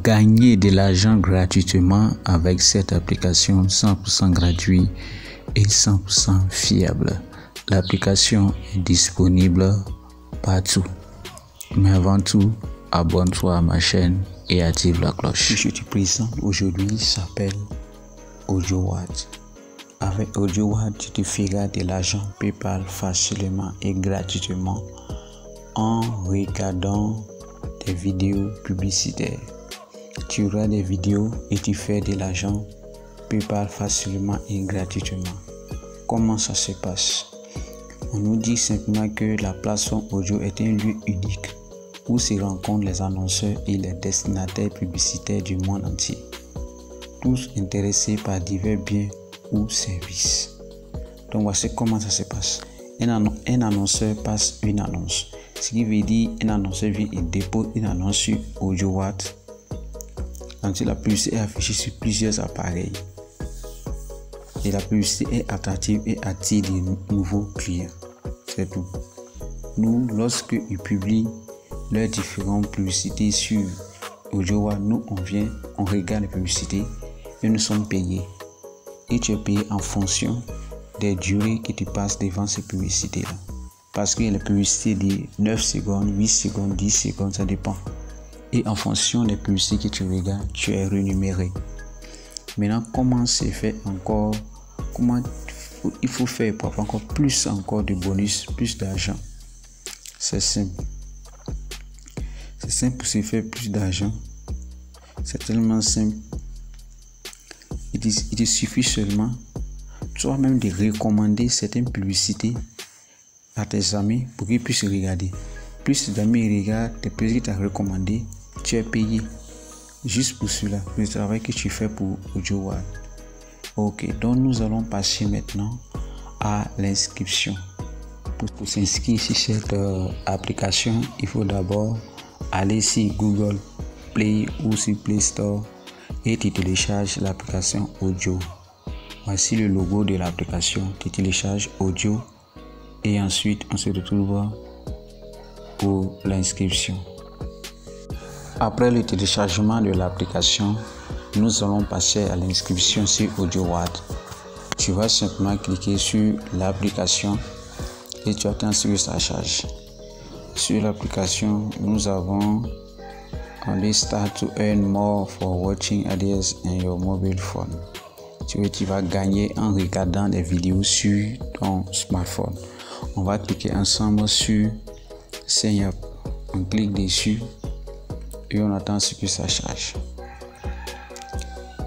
gagner de l'argent gratuitement avec cette application 100% gratuite et 100% fiable. L'application est disponible partout. Mais avant tout, abonne-toi à ma chaîne et active la cloche. Je te présente aujourd'hui s'appelle AudioWatt. Avec AudioWatt, tu te feras de l'argent PayPal facilement et gratuitement en regardant des vidéos publicitaires. Tu auras des vidéos et tu fais de l'argent PayPal facilement et gratuitement. Comment ça se passe? On nous dit simplement que la plateforme audio est un lieu unique où se rencontrent les annonceurs et les destinataires publicitaires du monde entier, tous intéressés par divers biens ou services. Donc voici comment ça se passe. Un annonceur passe une annonce. Ce qui veut dire un annonceur vient et dépose une annonce sur AudioWatt. Ensuite, la publicité est affichée sur plusieurs appareils. Et la publicité est attractive et attire de nouveaux clients. C'est tout. Nous, lorsqu'ils publient leurs différentes publicités sur AudioWatt, nous, on regarde les publicités et nous sommes payés. Et tu es payé en fonction des durées que tu passes devant ces publicités-là. Parce que les publicités de 9 secondes, 8 secondes, 10 secondes, ça dépend. Et en fonction des publicités que tu regardes, tu es rémunéré. Maintenant, comment c'est fait encore? Comment il faut faire pour avoir encore plus de bonus, plus d'argent? C'est simple. C'est simple pour se faire plus d'argent. C'est tellement simple. Il te suffit seulement toi-même de recommander certaines publicités à tes amis pour qu'ils puissent regarder. Plus tes amis regardent tes publicités que tu as recommandées, tu es payé juste pour cela, le travail que tu fais pour AudioWatt. Ok, donc nous allons passer maintenant à l'inscription. Pour s'inscrire sur cette application, il faut d'abord aller sur Google Play ou sur Play Store et tu télécharges l'application Audio. Voici le logo de l'application. Tu télécharges Audio et ensuite on se retrouve pour l'inscription. Après le téléchargement de l'application, nous allons passer à l'inscription sur AudioWatt. Tu vas simplement cliquer sur l'application et tu attends sur sa charge. Sur l'application, nous avons only start to earn more for watching ads on your mobile phone. Tu vas gagner en regardant des vidéos sur ton smartphone. On va cliquer ensemble sur Sign Up. On clique dessus et on attend ce que ça charge.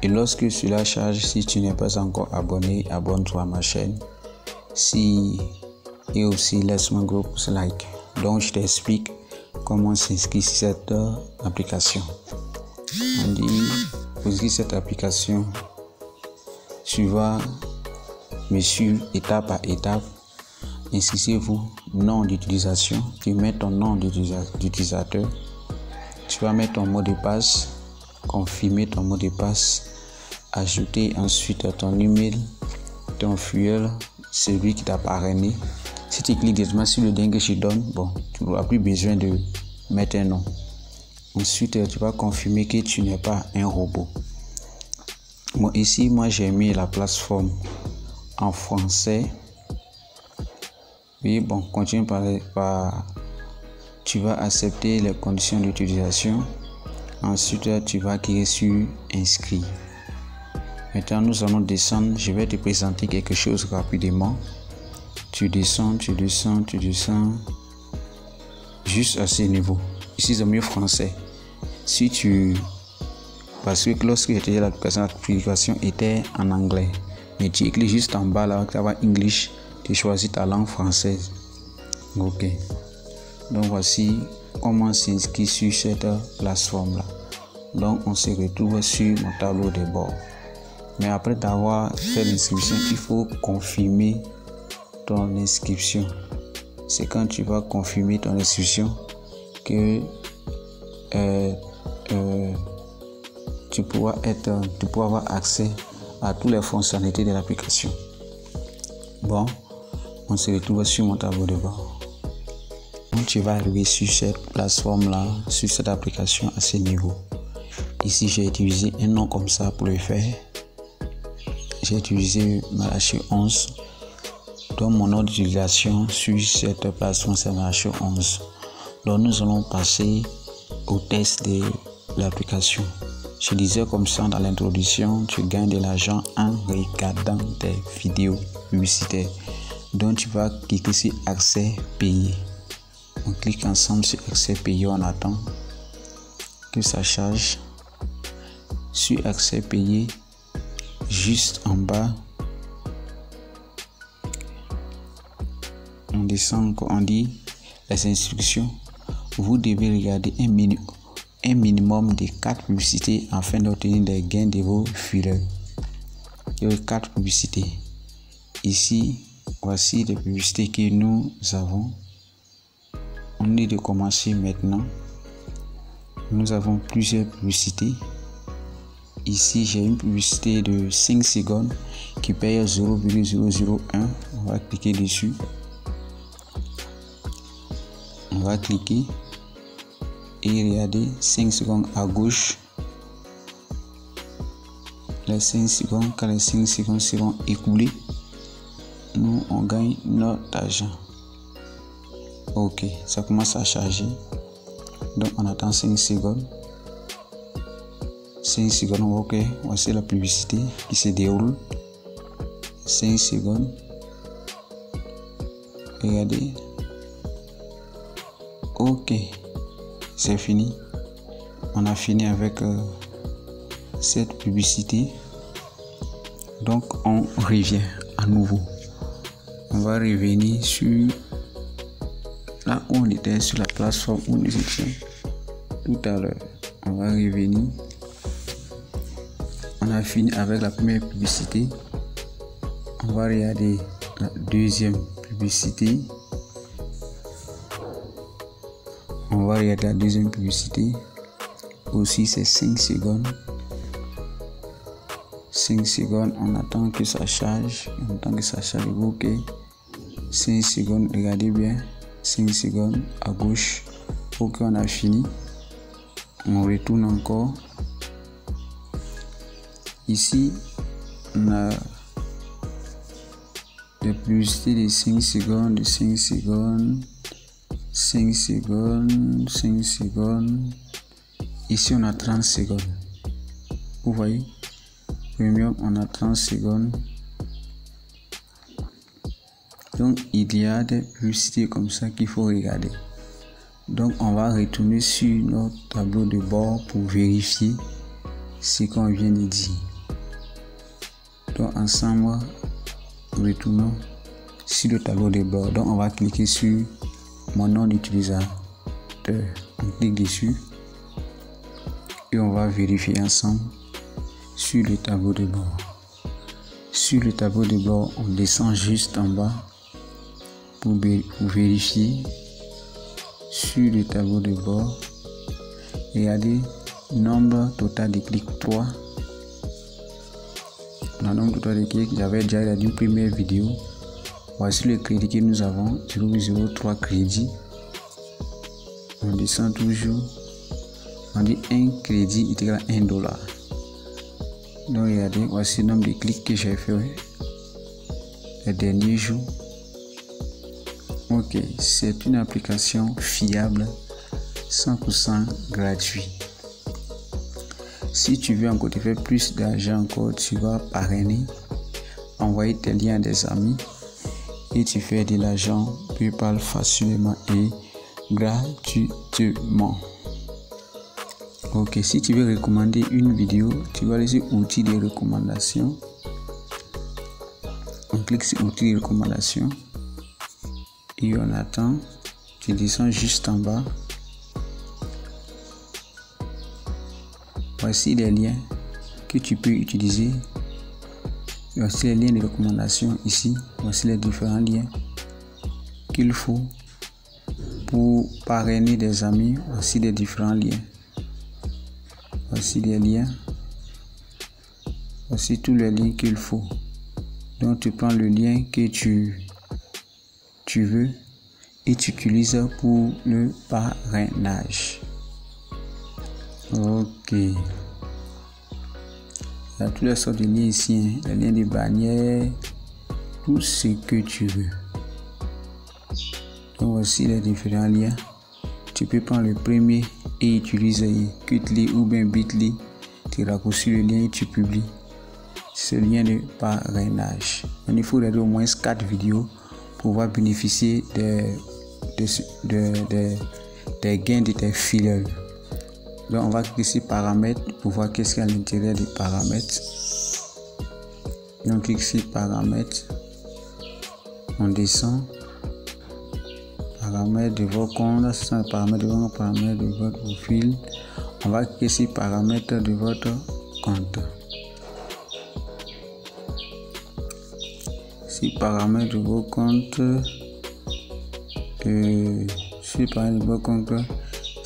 Et lorsque cela charge, si tu n'es pas encore abonné, abonne-toi à ma chaîne. Et aussi laisse-moi un gros pouce like. Donc je t'explique comment s'inscrire sur cette application. On dit pour inscrire cette application, tu vas me suivre étape par étape. Inscrivez-vous, nom d'utilisation. Tu mets ton nom d'utilisateur. Tu vas mettre ton mot de passe, confirmer ton mot de passe, ajouter ensuite ton email, ton fuel, celui qui t'a parrainé. Si tu cliques directement sur le lien que je donne, bon, tu n'auras plus besoin de mettre un nom. Ensuite, tu vas confirmer que tu n'es pas un robot. Bon, ici, moi, j'ai mis la plateforme en français. Oui, bon, continue par tu vas accepter les conditions d'utilisation. Ensuite, tu vas cliquer sur inscrire. Maintenant, nous allons descendre. Je vais te présenter quelque chose rapidement. Tu descends juste à ce niveau. Ici, c'est mieux français. Parce que lorsque j'étais l'application était en anglais. Mais tu cliques juste en bas là, tu vas English. Tu choisis ta langue française. Ok. Donc voici comment s'inscrire sur cette plateforme là. Donc on se retrouve sur mon tableau de bord. Mais après d'avoir fait l'inscription, il faut confirmer ton inscription. C'est quand tu vas confirmer ton inscription que tu pourras avoir accès à toutes les fonctionnalités de l'application. Bon, on se retrouve sur mon tableau de bord. Donc tu vas arriver sur cette plateforme là, sur cette application à ce niveau. Ici, j'ai utilisé un nom comme ça pour le faire. J'ai utilisé Malachi 11. Donc, mon nom d'utilisation sur cette plateforme, c'est Malachi 11. Donc, nous allons passer au test de l'application. Je disais comme ça dans l'introduction, tu gagnes de l'argent en regardant des vidéos publicitaires. Donc, tu vas cliquer sur accès payé. On clique ensemble sur accès payé, on attend que ça charge. Sur accès payé, juste en bas, on descend, on dit les instructions. Vous devez regarder un minimum de 4 publicités afin d'obtenir des gains de vos filets. Il y a 4 publicités. Ici, voici les publicités que nous avons. On dit de commencer maintenant. Nous avons plusieurs publicités. Ici, j'ai une publicité de 5 secondes qui paye 0,001. On va cliquer dessus. On va cliquer et regardez 5 secondes à gauche. Les 5 secondes, quand les 5 secondes seront écoulées, nous on gagne notre argent. Ok, ça commence à charger. Donc on attend 5 secondes. 5 secondes, ok, voici la publicité qui se déroule. 5 secondes. Regardez. Ok, c'est fini. On a fini avec cette publicité. Donc on revient à nouveau. On va revenir sur là où on était, sur la plateforme où nous étions tout à l'heure. On va revenir. On a fini avec la première publicité. On va regarder la deuxième publicité. On va regarder la deuxième publicité. Aussi, c'est 5 secondes. 5 secondes, on attend que ça charge. On attend que ça charge. Ok. 5 secondes, regardez bien. 5 secondes à gauche. Ok, on a fini. On retourne encore. Ici, on a des publicités de 5 secondes, de 5 secondes. 5 secondes, 5 secondes. Ici, on a 30 secondes. Vous voyez? Premium, on a 30 secondes. Donc, il y a des publicités comme ça qu'il faut regarder. Donc, on va retourner sur notre tableau de bord pour vérifier ce qu'on vient de dire. Donc, ensemble, retournons sur le tableau de bord. Donc, on va cliquer sur mon nom d'utilisateur. On clique dessus et on va vérifier ensemble sur le tableau de bord. Sur le tableau de bord, on descend juste en bas pour vérifier sur le tableau de bord. Regardez, nombre total de clics 3. Le nombre total de clics, j'avais déjà regardé une première vidéo. Voici le crédit que nous avons, 0,03 crédits. On descend toujours. On dit un crédit est égal à $1. Donc regardez, voici le nombre de clics que j'ai fait les derniers jours. Ok, c'est une application fiable, 100% gratuit. Si tu veux encore te faire plus d'argent encore, tu vas parrainer, envoyer tes liens à des amis et tu fais de l'argent PayPal facilement et gratuitement. Ok, si tu veux recommander une vidéo, tu vas aller sur outils de recommandation. On clique sur outils de recommandation et on attend. Tu descends juste en bas. Voici les liens que tu peux utiliser. Voici les liens de recommandation ici. Voici les différents liens qu'il faut pour parrainer des amis. Voici les différents liens. Voici les liens. Voici tous les liens qu'il faut. Donc tu prends le lien que tu veux et tu utilises pour le parrainage. Ok. Il y a toutes les sortes de liens ici, les liens de bannière, tout ce que tu veux. Donc voici les différents liens. Tu peux prendre le premier et utiliser Qtly ou bien Bitly. Tu raccourcis le lien et tu publies ce lien de parrainage. Il faut regarder au moins 4 vidéos pour pouvoir bénéficier des gains de tes filiales. Donc on va cliquer sur paramètres pour voir qu'est-ce qu'il y a à l'intérieur des paramètres. Et on clique sur paramètres. On descend. Paramètres de vos comptes, ce sont les paramètres de votre profil. On va cliquer sur paramètres de votre compte. Si paramètres de vos comptes,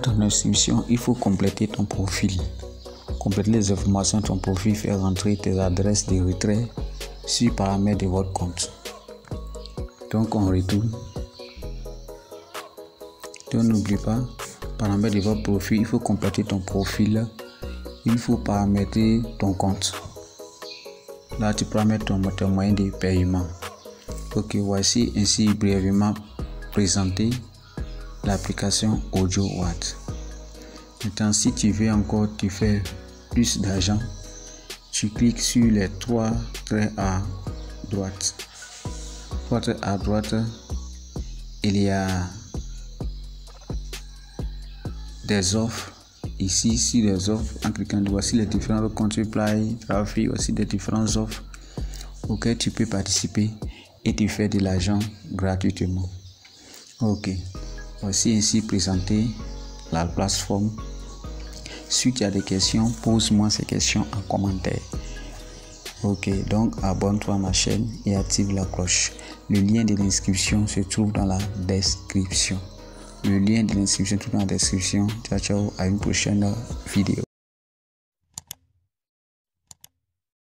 ton inscription, il faut compléter ton profil. Compléter les informations de ton profil, faire rentrer tes adresses de retrait sur paramètres de votre compte. Donc on retourne. Donc n'oublie pas, paramètres de votre profil, il faut compléter ton profil. Il faut paramétrer ton compte. Là tu paramètres ton moyen de paiement. Ok, voici ainsi brièvement présenté l'application AudioWatt. Maintenant, si tu veux encore te faire plus d'argent, tu cliques sur les 3 traits à droite. 3 traits à droite, il y a des offres. Ici, sur les offres, en cliquant, voici les différents multiply, trafic, voici des différentes offres auxquelles tu peux participer et te faire de l'argent gratuitement. Ok, voici ainsi présenté la plateforme. Si tu as des questions, pose-moi ces questions en commentaire. Ok, donc abonne-toi à ma chaîne et active la cloche. Le lien de l'inscription se trouve dans la description. Le lien de l'inscription se trouve dans la description. Ciao, ciao, à une prochaine vidéo.